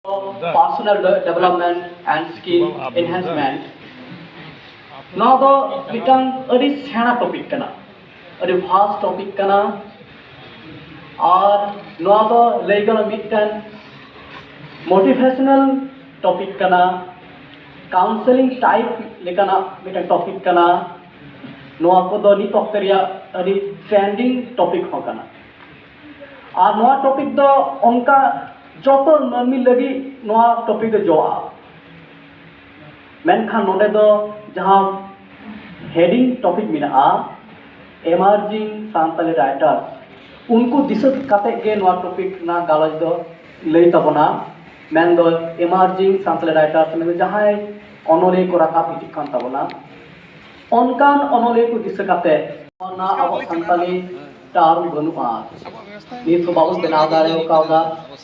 personal development and skill enhancement. Now the mitang adi sena topic kana, adi vast topic kana, और now the legal mitang motivational topic kana, counseling type lekana mitang topic kana, now ko do ni tokteria adi trending topic ho kana. और नवा topic दो उनका जोतो नमी लगी नवा topic दो जोआ मेनखान नोडे दो जहां हेडिंग टॉपिक मिला एमर्जिंग सांताली राइटर्स उनको दिसत काते के नवा टॉपिक ना गालज दो लई तबना मेन दो एमर्जिंग सांताली राइटर्स में जहां अनोले को रखा पिजिक कान तबना उनकान अनोले को दिसत काते ना अब सांताली टार्म बनुआ नीत को बाबू बेना दारे हो काउदा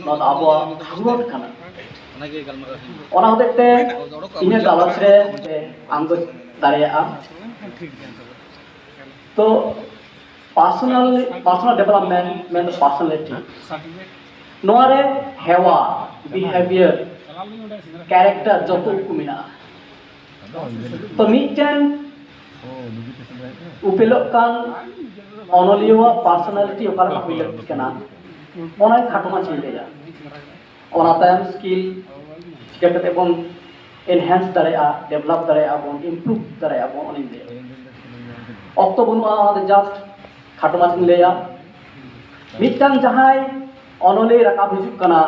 नॉट आबो हागलोट खाना ओना होते इने गालस रे आंगो दारे आ तो पर्सनल डेवलपमेंट में पर्सनालिटी नोरे हेवा बिहेवियर कैरेक्टर जो को मिना तो मिटेन उपिलोक कान ऑनोलियो पर्सनालिटी ओकर उपिलोक कना ओना खाटमा चिलेया ओना टाइम स्किल चिकते बन एनहांस दारेआ डेवलप दारेआ बन इंप्रूव दारेआ बन ओनि दे ऑक्टो बनुआ आदे जस्ट खाटमा चिलेया मिटांग जहाय ऑनोले रका हिजुक कना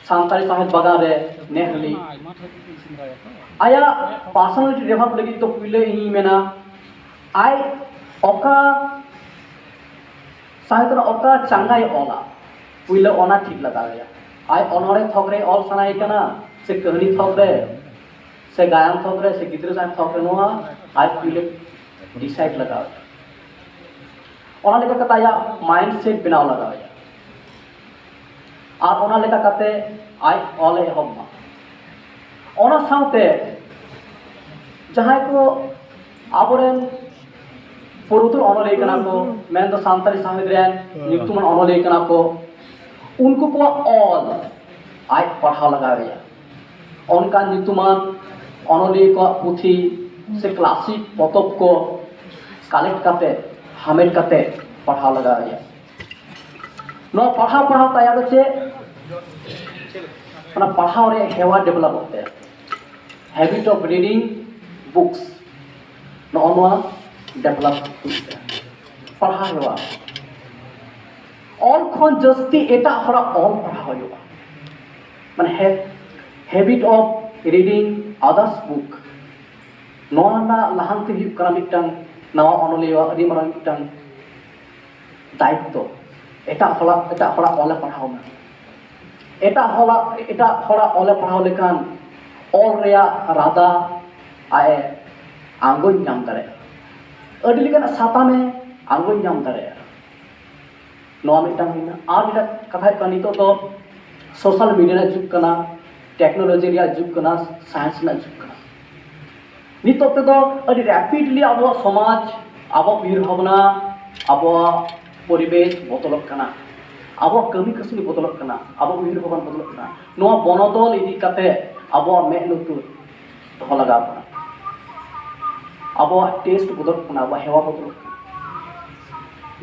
सांताली साहित्य बागान रे नेहली आया पर्सनालिटी डेवलप लगी तो पहिले ही मेना आई ओका साहित्य ओका चंगाई ओला पहिले ओना ठीक लगा गया आई ओनोरे थोकरे ऑल सनाई कना से कहानी थोकरे से गायन थोकरे से गिद्र साइन थोकरे नोआ आई पहिले डिसाइड लगा ओना लेका कताया माइंडसेट बनाव लगा गया आप ओना लेका कते आई ओले हम्मा ओना साउते जहां को आबोरेन पुरुतुल अनोले कना को मेन दो सांताली साहित्य रेन नितुमन अनोले कना को उनको को ऑल आई पढ़ा लगा गया उनका नितुमन अनोले को पुथी से क्लासिक पतब को कलेक्ट करते हमेट करते पढ़ा लगा गया नो पढ़ा तैयार चे ना पढ़ाओ रे हेवा डेवलप होते हैं habit of reading books know develop पढ़ा हुआ ऑल खन जस्ती एटा हरा ऑल पढ़ा हुआ माने habit of reading others book नोना लहांति हिप करा मिटन नवा अनोलिया अदि मारा मिटन दायित्व एटा हरा ऑल पढ़ाओ ना एटा हरा ऑल पढ़ाओ लेकान ऑल रेया राधा आए आंगो नाम करे अड़ी लेकिन साता में आंगो नाम दारे नोआ मिटांग हिना आर मिटा कथा कनी तो सोशल मीडिया जुग कना टेक्नोलॉजी रिया जुग कना साइंस ना जुग कना नितो ते तो अड़ी रैपिडली अब समाज अब उयर भावना अब परिवेश बदलक कना अब कमी कसमी बदलक कना अब उयर भावना बदलक कना नोआ बनोदल इदी कते अब मे लुतुर तो लगा कना अब टेस्ट बदल अब हेवा बदल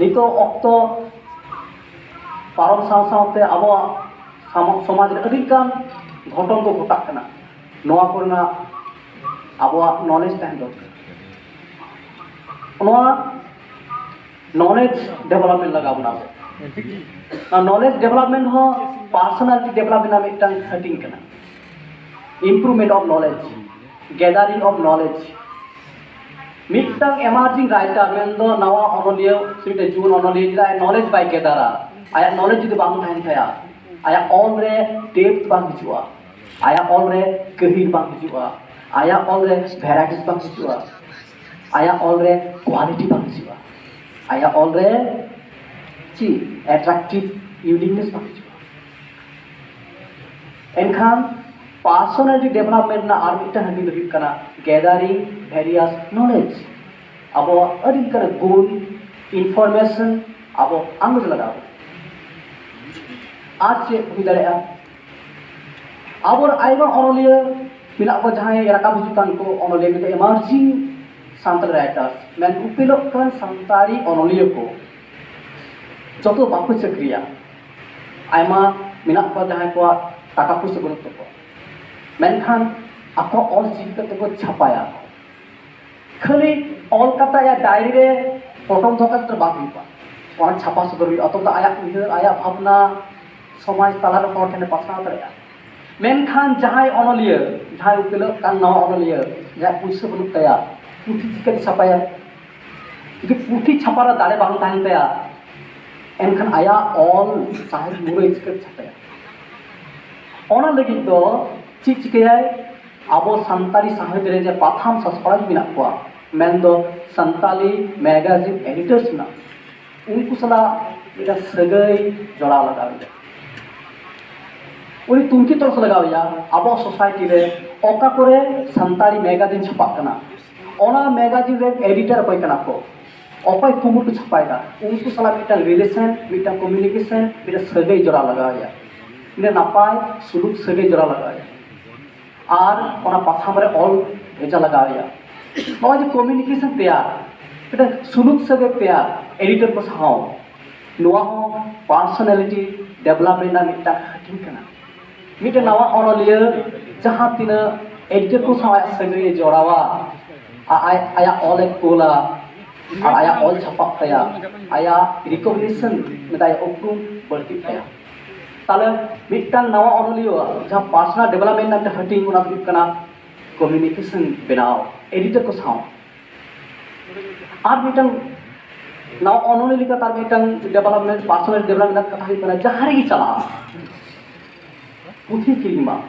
नितो अक्तो पारम सावते अब समाज अडिकान घटन को घटा कना नोआ करना अब नॉलेज तहन दरकार नोआ नॉलेज डेवलपमेंट लगा बना नॉलेज डेवलपमेंट हो पर्सनालिटी डेवलपमेंट मिटन हटिंग कना improvement of knowledge gathering of knowledge mitten emerging writer main दो नवा अनोलियो सिटे जून अनोलियो नॉलेज बाय गेदारा आया नॉलेज जुदी बांग थाइन थाया आया ऑल रे डेप्थ बांग हिजुआ आया ऑल रे गहिर बांग हिजुआ आया ऑल रे वैराइटीज बांग हिजुआ आया ऑल रे क्वालिटी बांग हिजुआ आया ऑल रे ची अट्रैक्टिव यूनिकनेस बांग हिजुआ एनखान पर्सनालिटी डेवलपमेंट ना आर मिटन हबी लगी कना गैदरिंग वेरियस नॉलेज अब अड़ी कर गुण इनफॉरमेशन अब आंगज लगाओ आज से हुई दाड़े अब आयमा अनलिया मिला को जहां राकाब हिजुकान को अनलिया में इमर्जिंग सान्ताल राइटर्स मैं उपिलोग kan सान्ताली अनलिया को जतो बाको चक्रिया आयमा मिला को जहां को टाका पुइसा बनुक तको मेनखान ako all चिंता तको छापाया खाली all kata या डायरी रे प्रथम धोका तर बात हुआ और छापा सदर हुआ तो आया उइहर आया भावना समाज ताला रे हर ठेने पासना दरेया मेनखान जहां अनलिया जहां उपिलोग kan नवा अनलिया या पुइसा बनुक तया पुथि चिका छापाया जुदि पुथि छापारा दाड़े बांग ताहेन तया एनखान आया all साहित्य मुरई चिका छापाया ओना लगी तो चिकाय अब सान्ताली साहित्य रे जे पाथाम सस्पराज मिना को मेन दो सान्ताली मैगजीन एडिटर्स ना उनको सला इटा सगई जोड़ा लगावे उनी तुमकी तरफ से लगावे अब सोसाइटी रे ओका करे सान्ताली मैगजीन छापा कना ओना मैगजीन रे एडिटर पय कना को ओपय कुमुट छापायदा उनको सला मिटा रिलेशन मिटा कम्युनिकेशन मिटा सगई जोड़ा लगावे इने नापाय सुलुक सगई जोड़ा लगावे और ओना पाथाम रे ऑल भेजा लगावे नवा जे कम्युनिकेशन तैयार इटा सुलुक सगई तैयार एडिटर को साव नवा हो पर्सनालिटी डेवलपमेंट ना मिटा हटिंग कना मिटा नवा अनलिया जहां तिना एडिटर को साव सगई जोड़ावा आया ऑल एक कोला आया ऑल छापा तया आया रिकॉग्निशन मिटाय उपरुम बढ़ती तया ताले मिटन नवा अनलिया जहां पर्सनल डेवलपमेंट ना हटिंग उना हुई कना कम्युनिकेशन बनाओ एडिटर को साव और मिटन नवा अनलिया का तार मिटन डेवलपमेंट पर्सनल डेवलपमेंट कथा हुई कना जहां रे चला पुथि किरिमा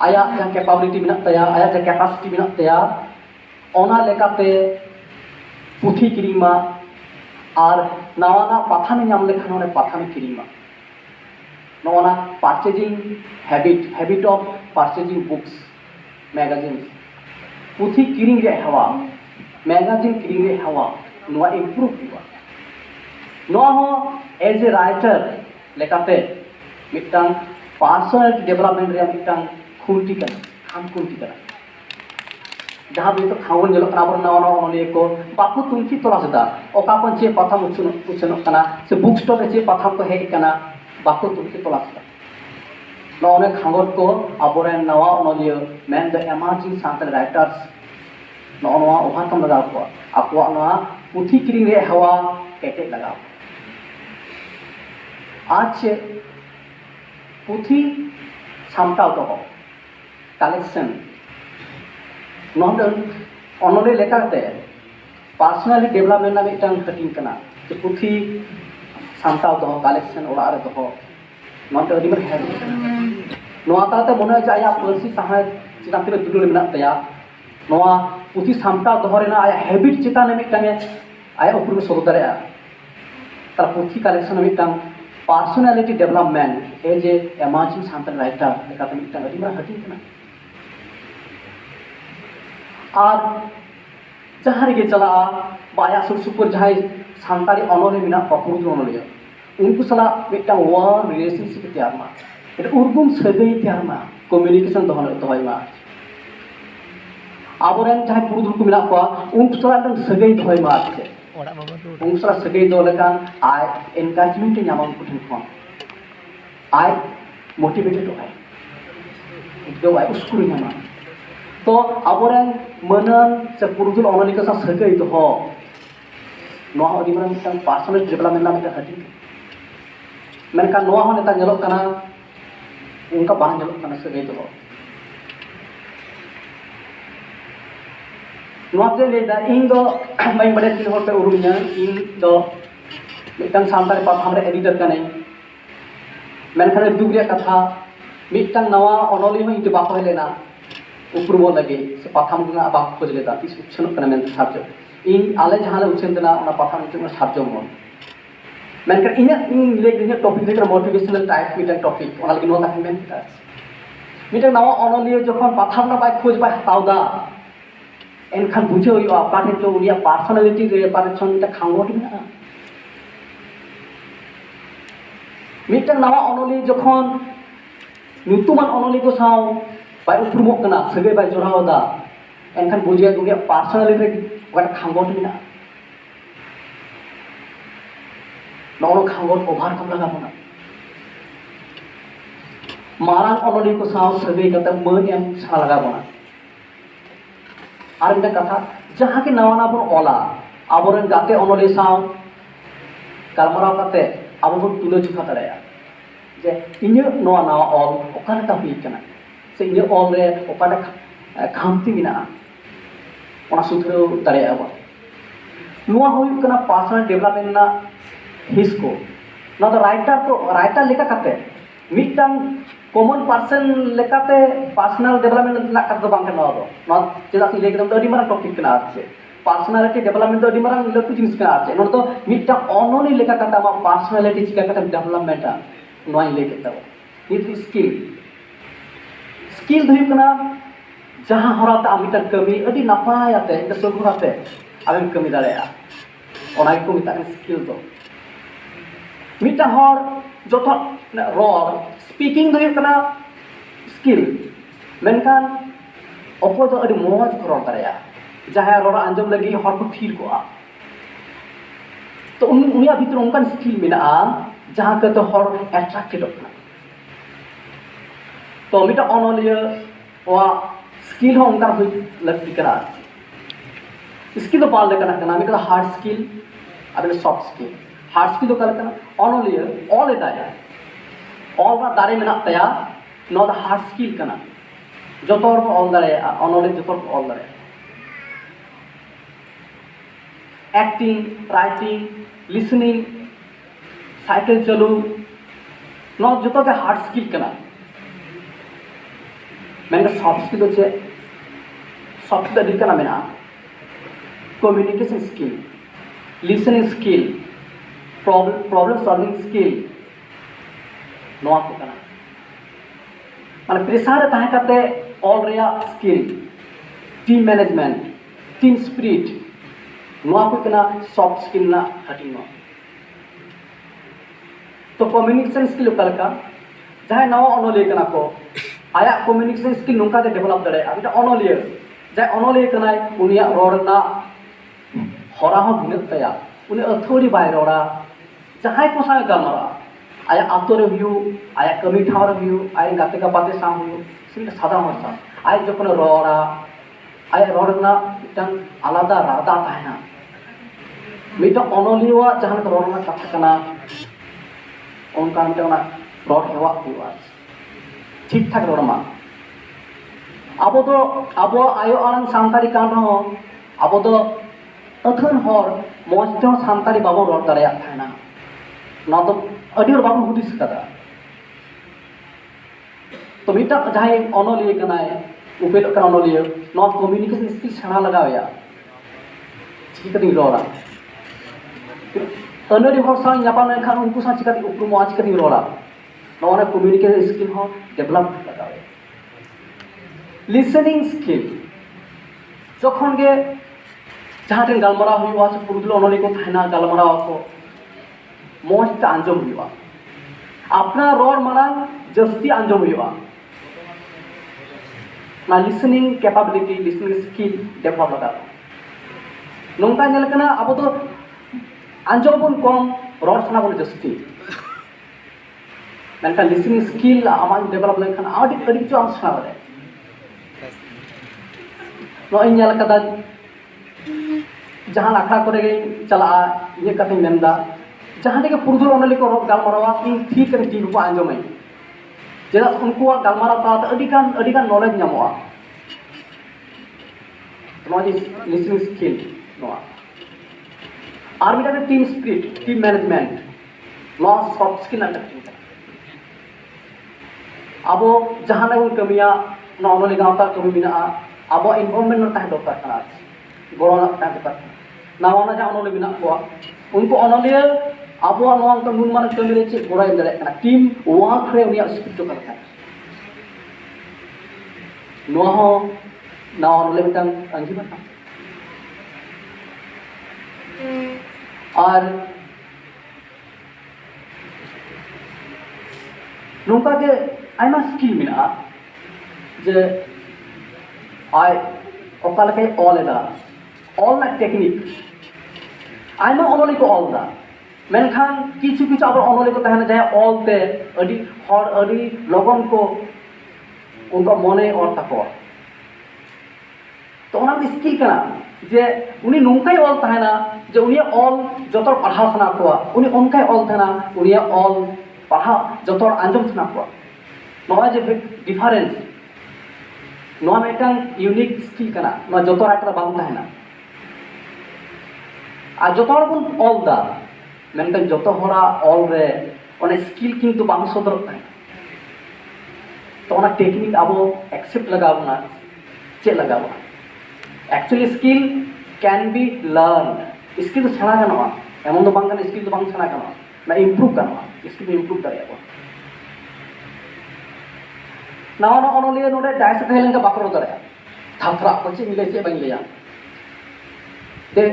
आया जहां कैपेबिलिटी मिना तया आया जहां कैपेसिटी मिना तया ओना लेकाते पुथि किरिमा और नवाना पाथान नाम लेखान ओने पाथान किरिमा नवाना पार्चेजिंग हैबिट ऑफ पार्चेजिंग बुक्स मैगजीन्स पुथि किरिंग रे हवा मैगजीन किरिंग रे हवा नवा इम्प्रूव हुआ नवा हो एज ए राइटर लेकाते मिटांग पर्सनल डेवलपमेंट रे मिटांग खुंटी कना खाम खुंटी कना जहां भी तो खावन जलो कना नवा नवा अनलिया को बापू तुमकी तलाश दा ओका पन चे पाथाम उछन कना से बुक स्टोर रे चे पाथाम को हेज कना बापू तुमकी तलाश दा नौने खांगोट को अबोरे नवा अनलिया मेन द इमर्जिंग सान्ताल राइटर्स नवा ओहातम लगाव को आकवा नवा पुथि किरिंग रे हवा केटे लगाव आज पुथि सामटाव दो कलेक्शन नोंदन अनलिया लेकाते पर्सनली डेवलपमेंट ना मिटांग हटिंग कना जे पुथि सामटाव दो कलेक्शन ओड़ा रे दो नोंदन अदि मर हेड नोआ ताते मने आया पर्सी साहाय चिता तिना दुदुल मिना तया नोआ पुथि सामटाव दो रेना आया हैबिट चिता ने मिटांग आया उपर में सदो दारेया तार पुथि कलेक्शन मिटांग personality development as a emerging Santal writer लेकाते मिटांग अदि मर हटिंग कना और जहां रे चला बाया सुर सुपुर जहां सान्ताली अनलिया मिना पपुरुद अनलिया उनको सला मिटा वार रिलेशनशिप तैयार मा एटा उर्गुम सगई तैयार मा कम्युनिकेशन दोहय मा आबोरेन जहां पुरुदुल को मिना को उनको सला सगई दोहय मा उनको सला सगई दो लेकान आय एनकरेजमेंट ᱧᱟᱢᱟ उनको ठन खन आय मोटिवेटेड आय दो आय उसको ᱧᱟᱢᱟ तो आबोरेन मनन से पुरुदुल अनलिया सा सगई दो नोआ अदि माने मिटन पर्सनल डेवलपमेंट ना मिटन हटिंग मेनखान नोआ हो नेता ñelok kana उनका बांग ñelok kana सगई दो नोआ जे लेदा इन दो मैं बड़े तीन हर पे उरुमिया इन दो मिटन सान्ताली पाथाम रे एडिटर कने मेनखान दुग रे कथा मिटन नवा अनलिया हो इते बाको लेना उपरुमो लगे से पाथाम गुना बाको खोज लेदा तिस उछन कने मेन साबजो इन आले जहां ले उछन तना ओना पाथाम इते साबजो मन मेनखान इना इन लेक दिने टॉपिक रे मोटिवेशनल टाइप मिटन टॉपिक ओना लगे नोता मेन मिटन नवा अनलिया जखन पाथाम ना बाय खोज बाय हतावदा एनखान बुझे हुई पाठे चो उनिया पर्सनालिटी रे पारे छन मिटा खांगोट मेना मिटन नवा अनलिया जखन nyutuman onoli ko saw bai uprumok kana sagai bai jorao da enkan bujiya dunia personality wata khangot mina nono khangot over kam laga bona marang onoli ko saw sagai kata man yang sa laga bona ar mita katha jaha ke nawa na bon ola aboren gate onoli saw galmarao kate abo bon tulo chukha daraya je inya noa nawa ol okana ta hui kana se inya ol re okana khamti mina ona sutro daraya ba noa hui kana personal development na hisko na to writer leka kate mitang common person lekate personal development na kata bang kana do na cheda si lekam to di mara topic kana ache personality development to di mara latu jinis kana ache no to mitang onoli leka kata ma personality chika kata development a noa leke ta itu skill do kana jaha horata amita kami adi napay ate ita sogurate aben kami daraya ona ko mita skill do mita hor joto ror speaking do kana skill menkan opo do adi moj ror daraya jaha ror anjom lagi hor ko thir ko a to unia bhitor onkan skill mena jaha ke to hor attracted kana तो मिटा ऑनोलिया वा skill हो उनका हुई लगती करा skill तो पाल लेकर ना मिटा हार्ड स्किल अबे सॉफ्ट स्किल हार्ड स्किल तो कल करना ऑनोलिया ऑल इट आया ऑल ना दारे में ना तया नो द हार्ड स्किल करना जो तो ऑल दारे ऑनोलिया जो तो ऑल दारे एक्टिंग राइटिंग लिसनिंग साइकिल चलू नो जो तो के हार्ड स्किल करना मैंने सॉफ्ट स्किल होचे सॉफ्ट स्किल अधिक करना मेना communication skill listening skill problem solving skill नोआ को करना माने प्रेशर ताहे करते ऑल रेया skill team management team spirit नोआ को करना सॉफ्ट स्किल ना हटिंग तो कम्युनिकेशन स्किल कल का जहाँ नवा ऑनोले करना को आया कम्युनिकेशन स्किल नोंका दे डेवलप दरे अबि ऑनोलियर जाय ऑनोलियर कनाय उनिया रोडना हरा हो बिनत तया उनि अथोरी बाय रोडा जहाय को सा गमरा आया आतोरे हिउ आया कमी ठावर हिउ आया गाते का पाते सा हिउ सिंग सादा मसा आया जखन रोडा आया रोडना मिटन आलादा रादा ताहेना मिटा ऑनोलिवा जहान रोडना कथा कना उनका मिटना रोड हेवा हुआ ठीक ठाक रोडमा अब आयो आरंग सांतारी कान हो अब तो अथन हर मौज सांतारी बाबो रोड दाड़े थाना ना तो अडी और बाबू हुदिस कदा तो मिटा जहां ऑनोलिए कनाय उपेल का ऑनोलिए नॉट कम्युनिकेशन स्किल छाना लगाया ठीक कदी रोड़ा अनरी हर सा यापा खान उनको सा चिकती उपरुम आज कदी रोड़ा नॉन कम्युनिकेशन स्किल हो डेवलप लगावे लिसनिंग स्किल जखन गे जहां टेन गालमारा हुआ से पुरुदुल अनोली को थाना गालमारा को मोस्ट आंजम हुआ अपना रोड माना जस्ती आंजम हुआ ना listening capability listening skill develop लगा नोंका नेल कना अब तो आंजम बन कम रोड सना बन जस्ती मेनका लिसनिंग स्किल आमान डेवलप लेखन आदि अदि जो आम सना दे नो इन नेल कदा जहां आखड़ा करे गे चला ये कते मेनदा जहां के पुरुदुल ओनली को रोग गालमारावा इन ठीक करे टी को आंजमay जेदा उनको गालमाराव ता अदि गान नॉलेज नामवा नो लिसनिंग स्किल नो आर मिटा टीम स्पिरिट टीम मैनेजमेंट नो सॉफ्ट स्किल ना अब जहां बन कमिया नॉर्मली गाँवता कमी मेना अब इन्वॉल्वमेंट तह दरकार कना गड़ना तह दरकार नावाना जहां अनोली मेना को उनको अनोलिया अब नुन मान कमी रे चेक गड़ा दाड़े कना टीम वर्क रे उनिया स्पिरिट करता नो हो ना अनोली मिटन अंगी बता और नोंका के आयमा स्किल मेना जे आय ओका लेके ऑल एदा ऑल ना टेक्निक आयमा ऑनली को ऑल दा मेनखान किछु किछु अब ऑनली को तहना जाय ऑल ते अडी हर अडी लगन को उनका मने और तको तो ओना स्किल कना जे उनी नोंकाय ऑल तहना जे उनी ऑल जतर पढ़ाव सना को उनी ओनकाय ऑल तहना उनी ऑल पढ़ाव जतर आंजम सना को नवा जे डिफरेंस नवा मेटन यूनिक स्किल कना नवा जतर आटरा बांग तहना आ जतर बन ऑल दा मेनखान जतो हरा ऑल रे ओने स्किल किंतु बांग सदर तहना तो ओना टेक्निक अब एक्सेप्ट लगावना चे लगावना actually skill can be learn skill तो सेना गाना एमन तो बांग स्किल तो बांग सेना गाना ना इम्प्रूव गाना स्किल तो इम्प्रूव दाड़ेया नावा ना ओनलिया नोडे डायस तहलेन का बाकरो दाड़ेया थाथरा को चे मिले चे बांग लेया they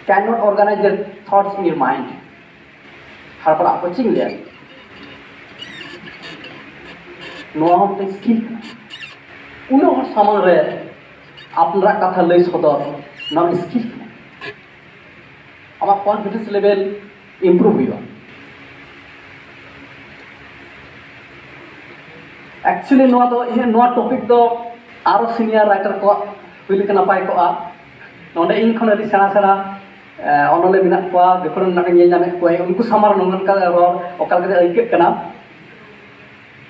can not organise their thoughts in your mind हरपड़ा को चे मिले नोआ हम स्किल उनो सामान रे अपना कथा लई सदर नाम स्किल आमा कॉन्फिडेंस लेवल इम्प्रूव हुआ एक्चुअली नोआ दो इन नोआ टॉपिक दो आरो सीनियर राइटर को हुई लेके नपाय को आ नोंडे इन खन अदि सेना सेना ऑनले मिना को बेखोन नाके नेल नामे को उनको सामार नंगन का रोल ओकाल के आइके कना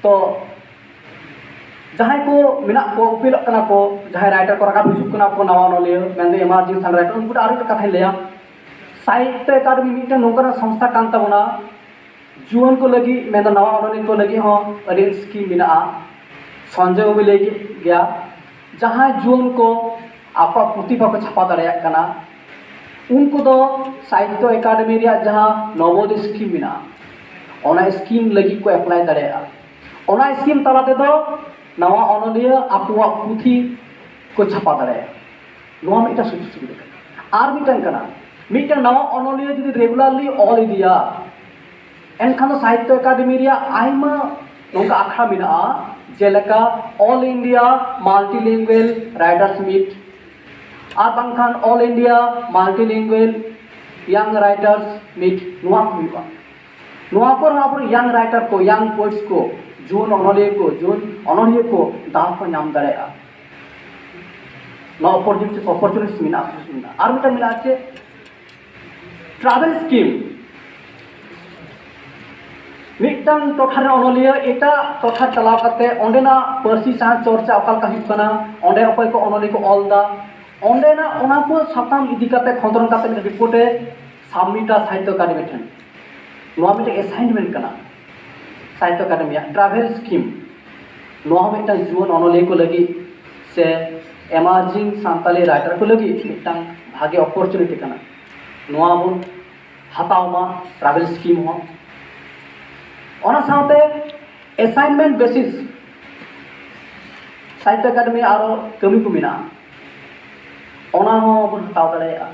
तो जहाँ को मिना को उपिल कना को जहाँ राइटर को रखा हिजुक कना को नवा नलियो मेंदे इमर्जिंग सन राइटर उनको आरो कथा लेया साहित्य अकादमी मिटे नोकरा संस्था कान तबना जुवन को लगी मेंदे नवा नलियो को लगी हो अदि स्कीम मिना संजय भी लेगी गया जहाँ जुवन को आपा प्रतिभा को छापा दाड़ेया कना उनको दो साहित्य अकादमी रिया जहाँ नवोदय स्कीम मिना ओना स्कीम लगी को अप्लाई दाड़ेया ओना स्कीम तलाते दो नवा ऑनलिया आपवा पुथी को छापा दाड़ेया नवा मिटा सुजुग सुविधा आर मिटन कना मिटन नवा ऑनलिया जदि रेगुलरली ऑल इदिया एनखान साहित्य अकादमी रिया आइमा नोंका आखा मिना जेलका all India multilingual writers meet आर बांखान all India multilingual young writers meet नवा हुआ नवा पर आपण यंग राइटर को यंग पोइट्स को जुन ऑनलिया को दाव को नाम दाड़ेया ना अपॉर्चुनिटीज मिना आर मिटा मिना आछे ट्रैवल स्कीम मिटन टोठा ऑनलिया एटा टोठा चलाव करते ओंडेना पर्सी सा चर्चा अकाल का हिकना ओंडे अकय को ऑनलिया को ऑल दा ओंडेना ओना को साताम इदी करते खंदरन करते रिपोर्टे सबमिटा साहित्य अकादमी ठन नोआ मिटे असाइनमेंट कना साहित्य अकादमी ट्रैवल स्कीम नोआ मिटा जुवन ऑनलिया को लगी से एमर्जिंग सांताली राइटर को लगी मिटन भागे अपॉर्चुनिटी कना नोआ बन हतावमा ट्रैवल स्कीम हो ओना साथे असाइनमेंट बेसिस साहित्य अकादमी आरो कमी को मिना ओना हो बन हताव दाड़ेया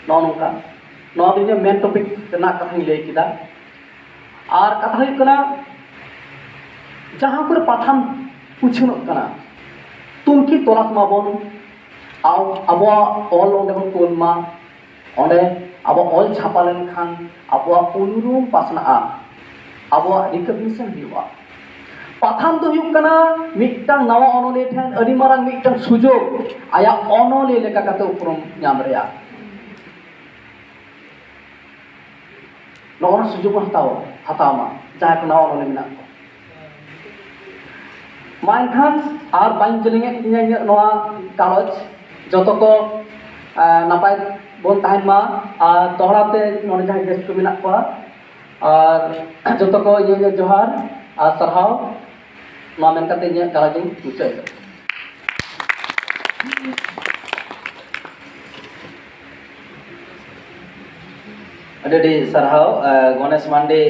नोका नोआ दिन मेन टॉपिक तना कथा लई किदा और कथा हुई कना जहाँ पर पाथाम पूछन कना तुमकी तलाश माबन अब ऑल ओंडे बन कोलमा ओंडे अब ऑल छापा लेन खान अब उनुरुम पासना अब रिकग्निशन हुआ पाथाम तो हुई कना मिटन नवा ऑनलिया ठेन अडी मारांग मिटन सुजोग आया ऑनलिया लेका कते उपरम नाम रेया नौना सुजोग हतावमा जहाँ को नवा ऑनलिया मिना को मानखान और बाइन जलिंगे इन्या नवा कागज जतो को नापाय बन तहन मा और दोहराते नोने जहाँ गेस्ट को मिना को और जतो को ये जोहार और सरहाव मा मेन करते इन्या कागज मुचाई अडी सरहाव गणेश मांडे